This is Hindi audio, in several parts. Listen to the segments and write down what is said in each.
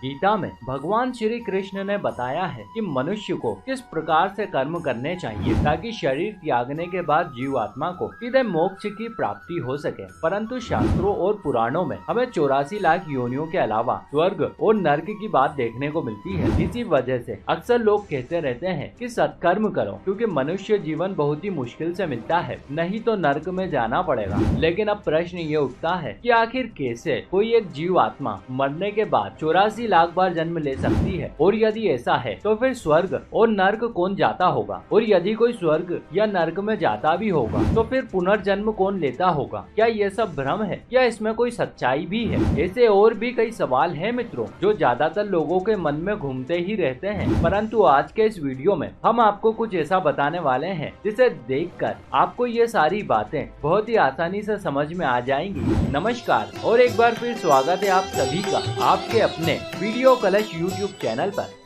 गीता में भगवान श्री कृष्ण ने बताया है कि मनुष्य को किस प्रकार से कर्म करने चाहिए ताकि शरीर त्यागने के बाद जीवात्मा को सीधे मोक्ष की प्राप्ति हो सके। परंतु शास्त्रों और पुराणों में हमें 84 लाख योनियों के अलावा स्वर्ग और नर्क की बात देखने को मिलती है। इसी वजह से अक्सर लोग कहते रहते हैं कि सत्कर्म करो, क्योंकि मनुष्य जीवन बहुत ही मुश्किल से मिलता है, नहीं तो नर्क में जाना पड़ेगा। लेकिन अब प्रश्न ये उठता है कि आखिर कैसे कोई एक जीवात्मा मरने के बाद 84 लाख बार जन्म ले सकती है, और यदि ऐसा है तो फिर स्वर्ग और नर्क कौन जाता होगा, और यदि कोई स्वर्ग या नर्क में जाता भी होगा तो फिर पुनर्जन्म कौन लेता होगा। क्या ये सब भ्रम है या इसमें कोई सच्चाई भी है? ऐसे और भी कई सवाल हैं मित्रों जो ज्यादातर लोगों के मन में घूमते ही रहते हैं, परंतु आज के इस वीडियो में हम आपको कुछ ऐसा बताने वाले हैं जिसे देखकर आपको ये सारी बातें बहुत ही आसानी से समझ में आ जाएंगी। नमस्कार और एक बार फिर स्वागत है आप सभी का आपके अपने वीडियो कलश यूट्यूब चैनल पर।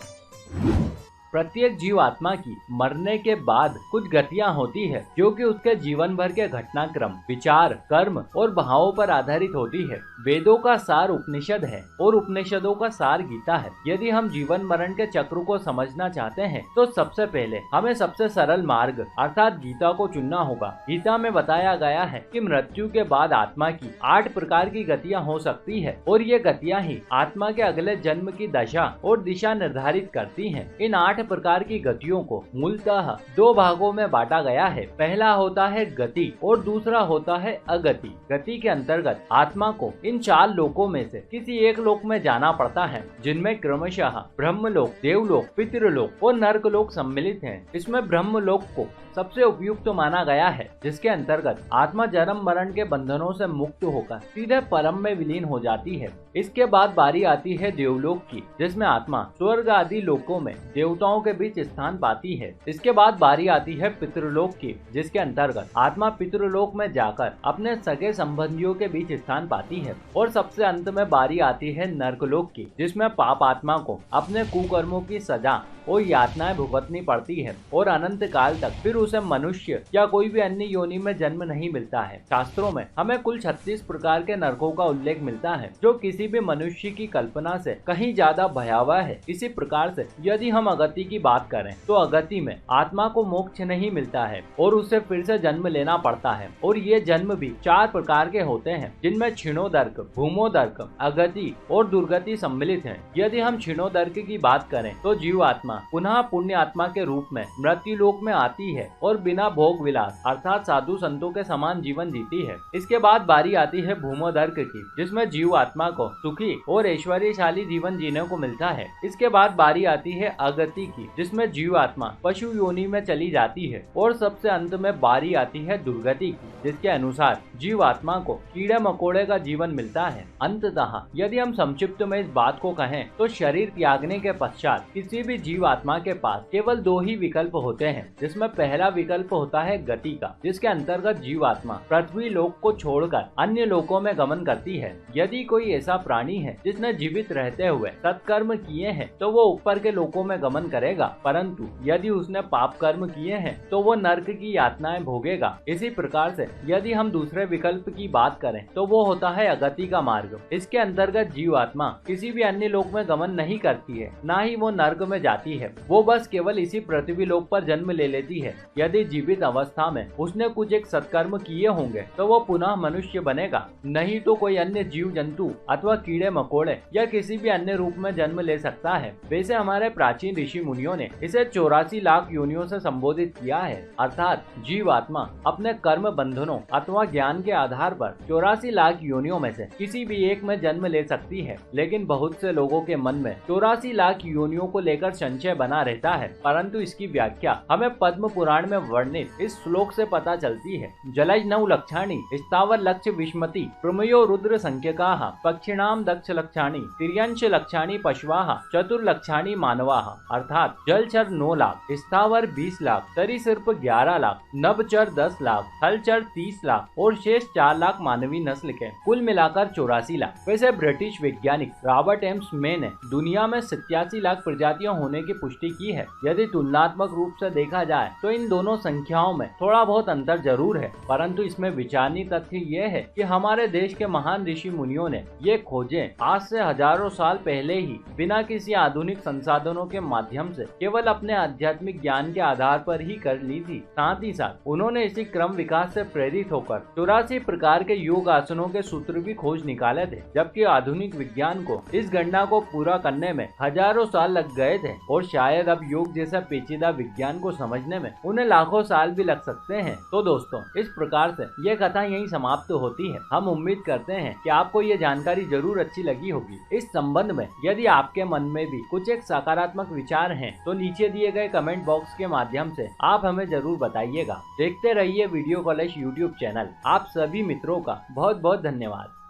प्रत्येक जीवात्मा की मरने के बाद कुछ गतियां होती है जो कि उसके जीवन भर के घटनाक्रम, विचार, कर्म और भावों पर आधारित होती है। वेदों का सार उपनिषद है और उपनिषदों का सार गीता है। यदि हम जीवन मरण के चक्र को समझना चाहते हैं तो सबसे पहले हमें सबसे सरल मार्ग अर्थात गीता को चुनना होगा। गीता में बताया गया है कि मृत्यु के बाद आत्मा की 8 प्रकार की गतियां हो सकती है और ये गतियां ही आत्मा के अगले जन्म की दशा और दिशा निर्धारित करती हैं। इन 8 प्रकार की गतियों को मूलतः 2 भागों में बांटा गया है। पहला होता है गति और दूसरा होता है अगति। गति के अंतर्गत आत्मा को इन 4 लोकों में से किसी एक लोक में जाना पड़ता है, जिनमें क्रमशः ब्रह्मलोक, देवलोक, पितृलोक और नर्कलोक सम्मिलित हैं। इसमें ब्रह्मलोक को सबसे उपयुक्त माना गया है, जिसके अंतर्गत आत्मा जन्म मरण के बंधनों से मुक्त होकर सीधे परम में विलीन हो जाती है। इसके बाद बारी आती है देवलोक की, जिसमें आत्मा स्वर्ग आदि लोकों में देवताओं के बीच स्थान पाती है। इसके बाद बारी आती है पितृलोक की, जिसके अंतर्गत आत्मा पितृलोक में जाकर अपने सगे संबंधियों के बीच स्थान पाती है। और सबसे अंत में बारी आती है नर्कलोक की, जिसमें पाप आत्मा को अपने कुकर्मों की सजा और यातनाएं भुगतनी पड़ती है और अनंत काल तक फिर उसे मनुष्य या कोई भी अन्य योनि में जन्म नहीं मिलता है। शास्त्रों में हमें कुल 36 प्रकार के नरकों का उल्लेख मिलता है, जो किसी भी मनुष्य की कल्पना से कहीं ज्यादा भयावह है। इसी प्रकार से यदि हम अगति की बात करें तो अगति में आत्मा को मोक्ष नहीं मिलता है और उसे फिर से जन्म लेना पड़ता है। और ये जन्म भी 4 प्रकार के होते हैं, जिनमें क्षीणोदर्क, भूमोदर्क, अगति और दुर्गति सम्मिलित है। यदि हम क्षीणोदर्क की बात करें तो जीवात्मा पुनः पुण्य आत्मा के रूप में मृत्यु लोक में आती है और बिना भोग विलास अर्थात साधु संतों के समान जीवन जीती है। इसके बाद बारी आती है भूमोदर्क की, जिसमें जीव आत्मा को सुखी और ऐश्वर्यशाली जीवन जीने को मिलता है। इसके बाद बारी आती है अगति की, जिसमें जीव आत्मा पशु योनि में चली जाती है। और सबसे अंत में बारी आती है दुर्गति की, जिसके अनुसार जीव आत्मा को कीड़े मकोड़े का जीवन मिलता है। अंततः यदि हम संक्षिप्त में इस बात को कहें तो शरीर त्यागने के पश्चात किसी भी जीव आत्मा के पास केवल 2 ही विकल्प होते हैं, जिसमें पहला विकल्प होता है गति का, जिसके अंतर्गत जीव आत्मा पृथ्वी लोक को छोड़कर अन्य लोकों में गमन करती है। यदि कोई ऐसा प्राणी है जिसने जीवित रहते हुए सत्कर्म किए हैं तो वो ऊपर के लोकों में गमन करेगा, परंतु यदि उसने पाप कर्म किए हैं तो वो नर्क की यातनाएं भोगेगा। इसी प्रकार से यदि हम दूसरे विकल्प की बात करें तो वो होता है अगति का मार्ग। इसके अंतर्गत जीव आत्मा किसी भी अन्य लोक में गमन नहीं करती है, न ही वो नर्क में जाती है। वो बस केवल इसी पृथ्वी लोक पर जन्म ले लेती है। यदि जीवित अवस्था में उसने कुछ एक सत्कर्म किए होंगे तो वो पुनः मनुष्य बनेगा, नहीं तो कोई अन्य जीव जंतु अथवा कीड़े मकोड़े या किसी भी अन्य रूप में जन्म ले सकता है। वैसे हमारे प्राचीन ऋषि मुनियों ने इसे 84 लाख योनियों से संबोधित किया है, अर्थात जीव आत्मा अपने कर्म बंधनों अथवा ज्ञान के आधार पर 84 लाख योनियों में से किसी भी एक में जन्म ले सकती है। लेकिन बहुत से लोगों के मन में 84 लाख योनियों को लेकर संशय बना रहता है, परंतु इसकी व्याख्या हमें पद्म पुराण में वर्णित इस श्लोक से पता चलती है। जलज 9 लक्षाणि स्थावर लक्ष्य विस्मति प्रमयो रुद्र संख्यकाः पक्षिणाम दक्ष लक्षाणि तिर्यंश लक्षाणि पशवाः चतुर्लक्षाणि मानवाः। अर्थात जलचर 9 लाख, स्थावर 20 लाख, सरीसृप 11 लाख, नभचर 10 लाख, थलचर 30 लाख और शेष 4 लाख मानवी नस्ल के, कुल मिलाकर 84 लाख। वैसे ब्रिटिश वैज्ञानिक रॉबर्ट एम्स मे ने दुनिया में 87 लाख प्रजातियां होने की पुष्टि की है। यदि तुलनात्मक रूप से देखा जाए तो इन दोनों संख्याओं में थोड़ा बहुत अंतर जरूर है, परंतु इसमें विचारणीय तथ्य ये है कि हमारे देश के महान ऋषि मुनियों ने ये खोजें आज से हजारों साल पहले ही बिना किसी आधुनिक संसाधनों के माध्यम से केवल अपने आध्यात्मिक ज्ञान के आधार पर ही कर ली थी। साथ ही साथ उन्होंने इसी क्रम विकास से प्रेरित होकर 84 प्रकार के योग आसनों के सूत्र भी खोज निकाले थे, जबकि आधुनिक विज्ञान को इस गणना को पूरा करने में हजारों साल लग गए थे और शायद अब योग जैसा पेचीदा विज्ञान को समझने में उन्हें लाखों साल भी लग सकते हैं। तो दोस्तों, इस प्रकार से ये कथा यहीं समाप्त होती है। हम उम्मीद करते हैं कि आपको ये जानकारी जरूर अच्छी लगी होगी। इस संबंध में यदि आपके मन में भी कुछ एक सकारात्मक विचार हैं, तो नीचे दिए गए कमेंट बॉक्स के माध्यम से आप हमें जरूर बताइएगा। देखते रहिए वीडियो कॉलेज यूट्यूब चैनल। आप सभी मित्रों का बहुत बहुत धन्यवाद।